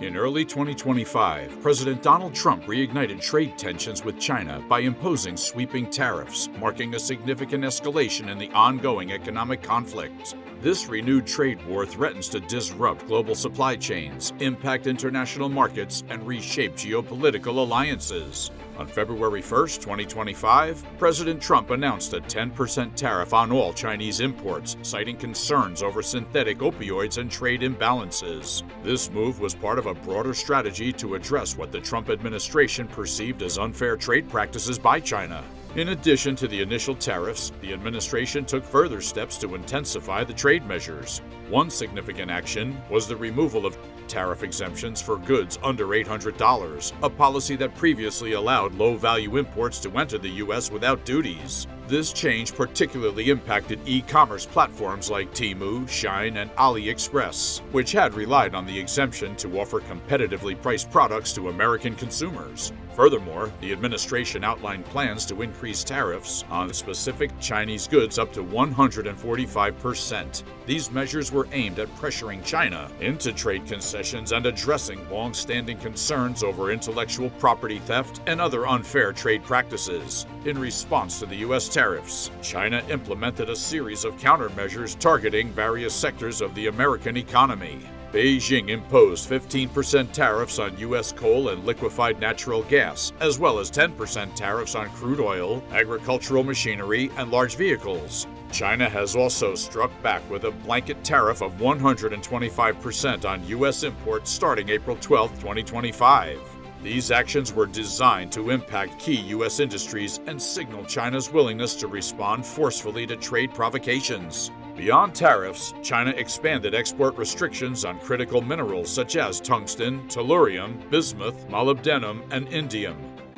In early 2025, President Donald Trump reignited trade tensions with China by imposing sweeping tariffs, marking a significant escalation in the ongoing economic conflict. This renewed trade war threatens to disrupt global supply chains, impact international markets, and reshape geopolitical alliances. On February 1, 2025, President Trump announced a 10% tariff on all Chinese imports, citing concerns over synthetic opioids and trade imbalances. This move was part of a broader strategy to address what the Trump administration perceived as unfair trade practices by China. In addition to the initial tariffs, the administration took further steps to intensify the trade measures. One significant action was the removal of tariff exemptions for goods under $800, a policy that previously allowed low-value imports to enter the U.S. without duties. This change particularly impacted e-commerce platforms like Temu, Shein, and AliExpress, which had relied on the exemption to offer competitively priced products to American consumers. Furthermore, the administration outlined plans to increase tariffs on specific Chinese goods up to 145%. These measures were aimed at pressuring China into trade concessions and addressing long-standing concerns over intellectual property theft and other unfair trade practices. In response to the U.S. tariffs, China implemented a series of countermeasures targeting various sectors of the American economy. Beijing imposed 15% tariffs on U.S. coal and liquefied natural gas, as well as 10% tariffs on crude oil, agricultural machinery, and large vehicles. China has also struck back with a blanket tariff of 125% on U.S. imports starting April 12, 2025. These actions were designed to impact key U.S. industries and signal China's willingness to respond forcefully to trade provocations. Beyond tariffs, China expanded export restrictions on critical minerals such as tungsten, tellurium, bismuth, molybdenum, and indium.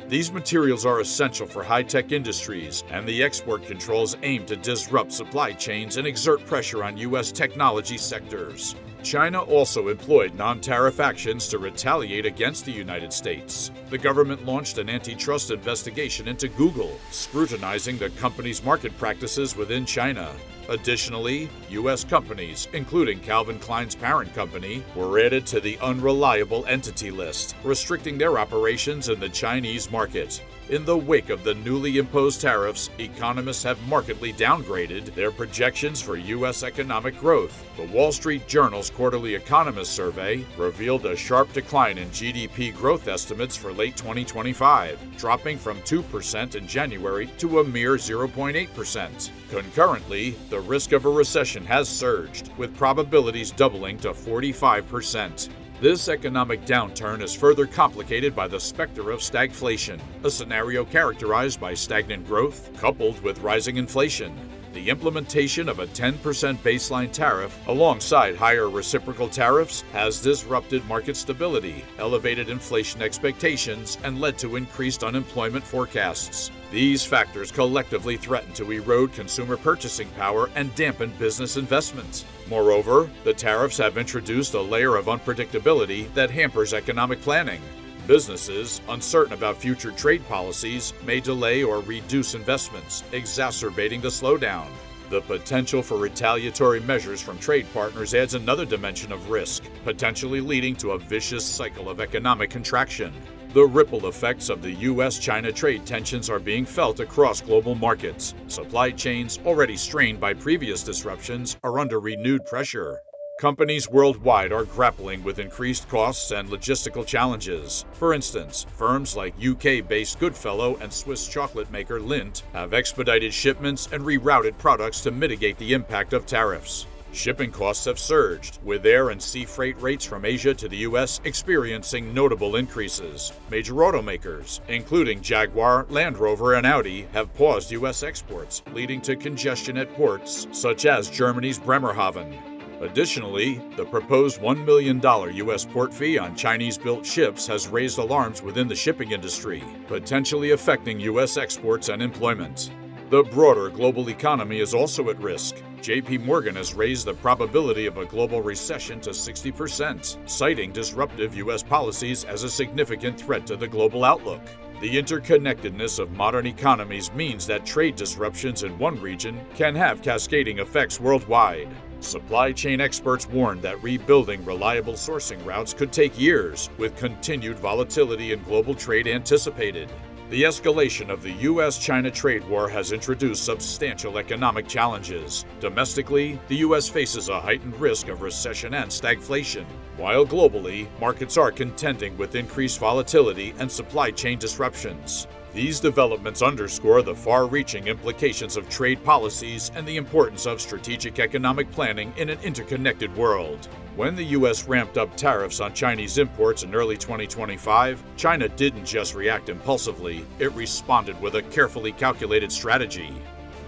These materials are essential for high-tech industries, and the export controls aim to disrupt supply chains and exert pressure on U.S. technology sectors. China also employed non-tariff actions to retaliate against the United States. The government launched an antitrust investigation into Google, scrutinizing the company's market practices within China. Additionally, U.S. companies, including Calvin Klein's parent company, were added to the unreliable entity list, restricting their operations in the Chinese market. In the wake of the newly imposed tariffs, economists have markedly downgraded their projections for U.S. economic growth. The Wall Street Journal's quarterly economist survey revealed a sharp decline in GDP growth estimates for late 2025, dropping from 2% in January to a mere 0.8%. Concurrently, the risk of a recession has surged, with probabilities doubling to 45%. This economic downturn is further complicated by the specter of stagflation, a scenario characterized by stagnant growth coupled with rising inflation. The implementation of a 10% baseline tariff alongside higher reciprocal tariffs has disrupted market stability, elevated inflation expectations, and led to increased unemployment forecasts. These factors collectively threaten to erode consumer purchasing power and dampen business investment. Moreover, the tariffs have introduced a layer of unpredictability that hampers economic planning. Businesses, uncertain about future trade policies, may delay or reduce investments, exacerbating the slowdown. The potential for retaliatory measures from trade partners adds another dimension of risk, potentially leading to a vicious cycle of economic contraction. The ripple effects of the U.S.-China trade tensions are being felt across global markets. Supply chains, already strained by previous disruptions, are under renewed pressure. Companies worldwide are grappling with increased costs and logistical challenges. For instance, firms like UK-based Goodfellow and Swiss chocolate maker Lindt have expedited shipments and rerouted products to mitigate the impact of tariffs. Shipping costs have surged, with air and sea freight rates from Asia to the U.S. experiencing notable increases. Major automakers, including Jaguar, Land Rover, and Audi, have paused U.S. exports, leading to congestion at ports such as Germany's Bremerhaven. Additionally, the proposed $1 million U.S. port fee on Chinese-built ships has raised alarms within the shipping industry, potentially affecting U.S. exports and employment. The broader global economy is also at risk. JP Morgan has raised the probability of a global recession to 60%, citing disruptive U.S. policies as a significant threat to the global outlook. The interconnectedness of modern economies means that trade disruptions in one region can have cascading effects worldwide. Supply chain experts warned that rebuilding reliable sourcing routes could take years, with continued volatility in global trade anticipated. The escalation of the U.S.-China trade war has introduced substantial economic challenges. Domestically, the U.S. faces a heightened risk of recession and stagflation, while globally, markets are contending with increased volatility and supply chain disruptions. These developments underscore the far-reaching implications of trade policies and the importance of strategic economic planning in an interconnected world. When the U.S. ramped up tariffs on Chinese imports in early 2025, China didn't just react impulsively, it responded with a carefully calculated strategy.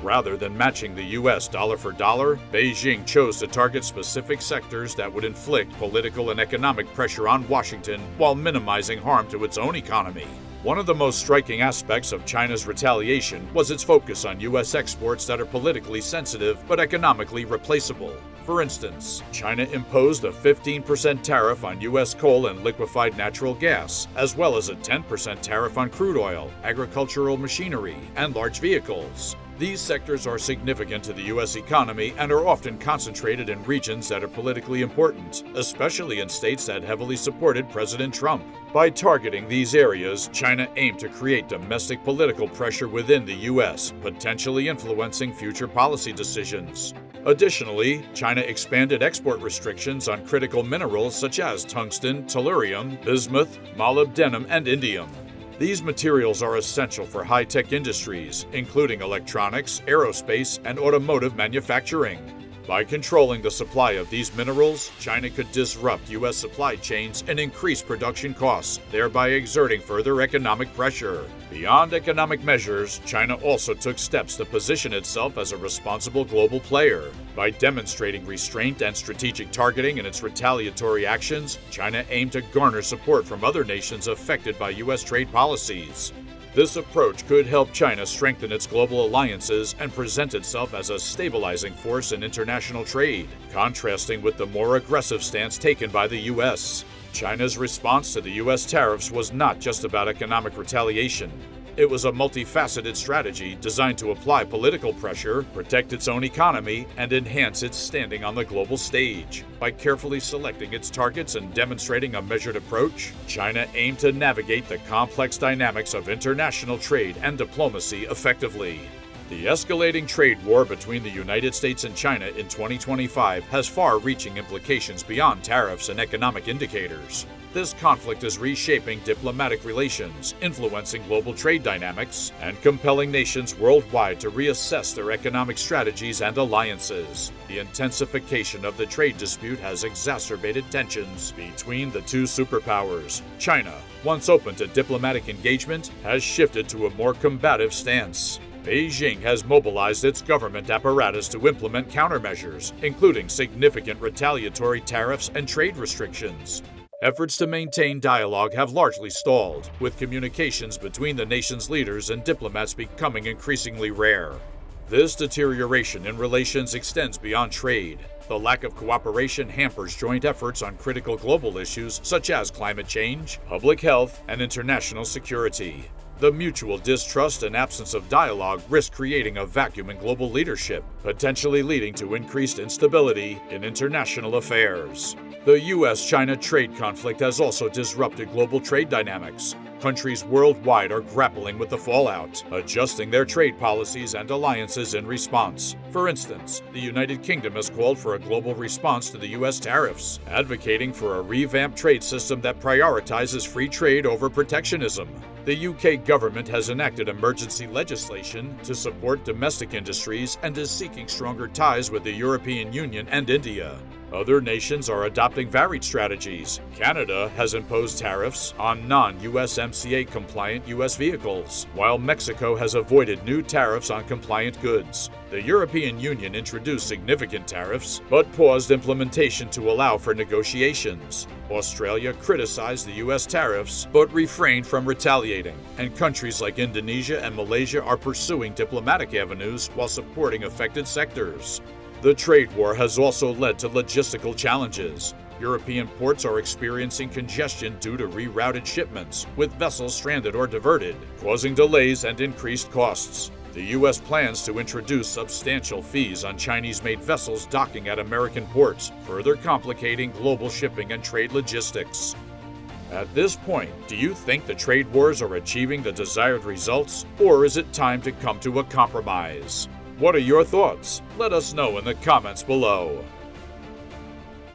Rather than matching the U.S. dollar for dollar, Beijing chose to target specific sectors that would inflict political and economic pressure on Washington while minimizing harm to its own economy. One of the most striking aspects of China's retaliation was its focus on U.S. exports that are politically sensitive but economically replaceable. For instance, China imposed a 15% tariff on U.S. coal and liquefied natural gas, as well as a 10% tariff on crude oil, agricultural machinery, and large vehicles. These sectors are significant to the U.S. economy and are often concentrated in regions that are politically important, especially in states that heavily supported President Trump. By targeting these areas, China aimed to create domestic political pressure within the U.S., potentially influencing future policy decisions. Additionally, China expanded export restrictions on critical minerals such as tungsten, tellurium, bismuth, molybdenum, and indium. These materials are essential for high-tech industries, including electronics, aerospace, and automotive manufacturing. By controlling the supply of these minerals, China could disrupt U.S. supply chains and increase production costs, thereby exerting further economic pressure. Beyond economic measures, China also took steps to position itself as a responsible global player. By demonstrating restraint and strategic targeting in its retaliatory actions, China aimed to garner support from other nations affected by U.S. trade policies. This approach could help China strengthen its global alliances and present itself as a stabilizing force in international trade, contrasting with the more aggressive stance taken by the U.S. China's response to the U.S. tariffs was not just about economic retaliation. It was a multifaceted strategy designed to apply political pressure, protect its own economy, and enhance its standing on the global stage. By carefully selecting its targets and demonstrating a measured approach, China aimed to navigate the complex dynamics of international trade and diplomacy effectively. The escalating trade war between the United States and China in 2025 has far-reaching implications beyond tariffs and economic indicators. This conflict is reshaping diplomatic relations, influencing global trade dynamics, and compelling nations worldwide to reassess their economic strategies and alliances. The intensification of the trade dispute has exacerbated tensions between the two superpowers. China, once open to diplomatic engagement, has shifted to a more combative stance. Beijing has mobilized its government apparatus to implement countermeasures, including significant retaliatory tariffs and trade restrictions. Efforts to maintain dialogue have largely stalled, with communications between the nation's leaders and diplomats becoming increasingly rare. This deterioration in relations extends beyond trade. The lack of cooperation hampers joint efforts on critical global issues such as climate change, public health, and international security. The mutual distrust and absence of dialogue risk creating a vacuum in global leadership, potentially leading to increased instability in international affairs. The U.S.-China trade conflict has also disrupted global trade dynamics. Countries worldwide are grappling with the fallout, adjusting their trade policies and alliances in response. For instance, the United Kingdom has called for a global response to the U.S. tariffs, advocating for a revamped trade system that prioritizes free trade over protectionism. The UK government has enacted emergency legislation to support domestic industries and is seeking stronger ties with the European Union and India. Other nations are adopting varied strategies. Canada has imposed tariffs on non-USMCA compliant U.S. vehicles, while Mexico has avoided new tariffs on compliant goods. The European Union introduced significant tariffs, but paused implementation to allow for negotiations. Australia criticized the U.S. tariffs, but refrained from retaliating, and countries like Indonesia and Malaysia are pursuing diplomatic avenues while supporting affected sectors. The trade war has also led to logistical challenges. European ports are experiencing congestion due to rerouted shipments, with vessels stranded or diverted, causing delays and increased costs. The U.S. plans to introduce substantial fees on Chinese-made vessels docking at American ports, further complicating global shipping and trade logistics. At this point, do you think the trade wars are achieving the desired results, or is it time to come to a compromise? What are your thoughts? Let us know in the comments below.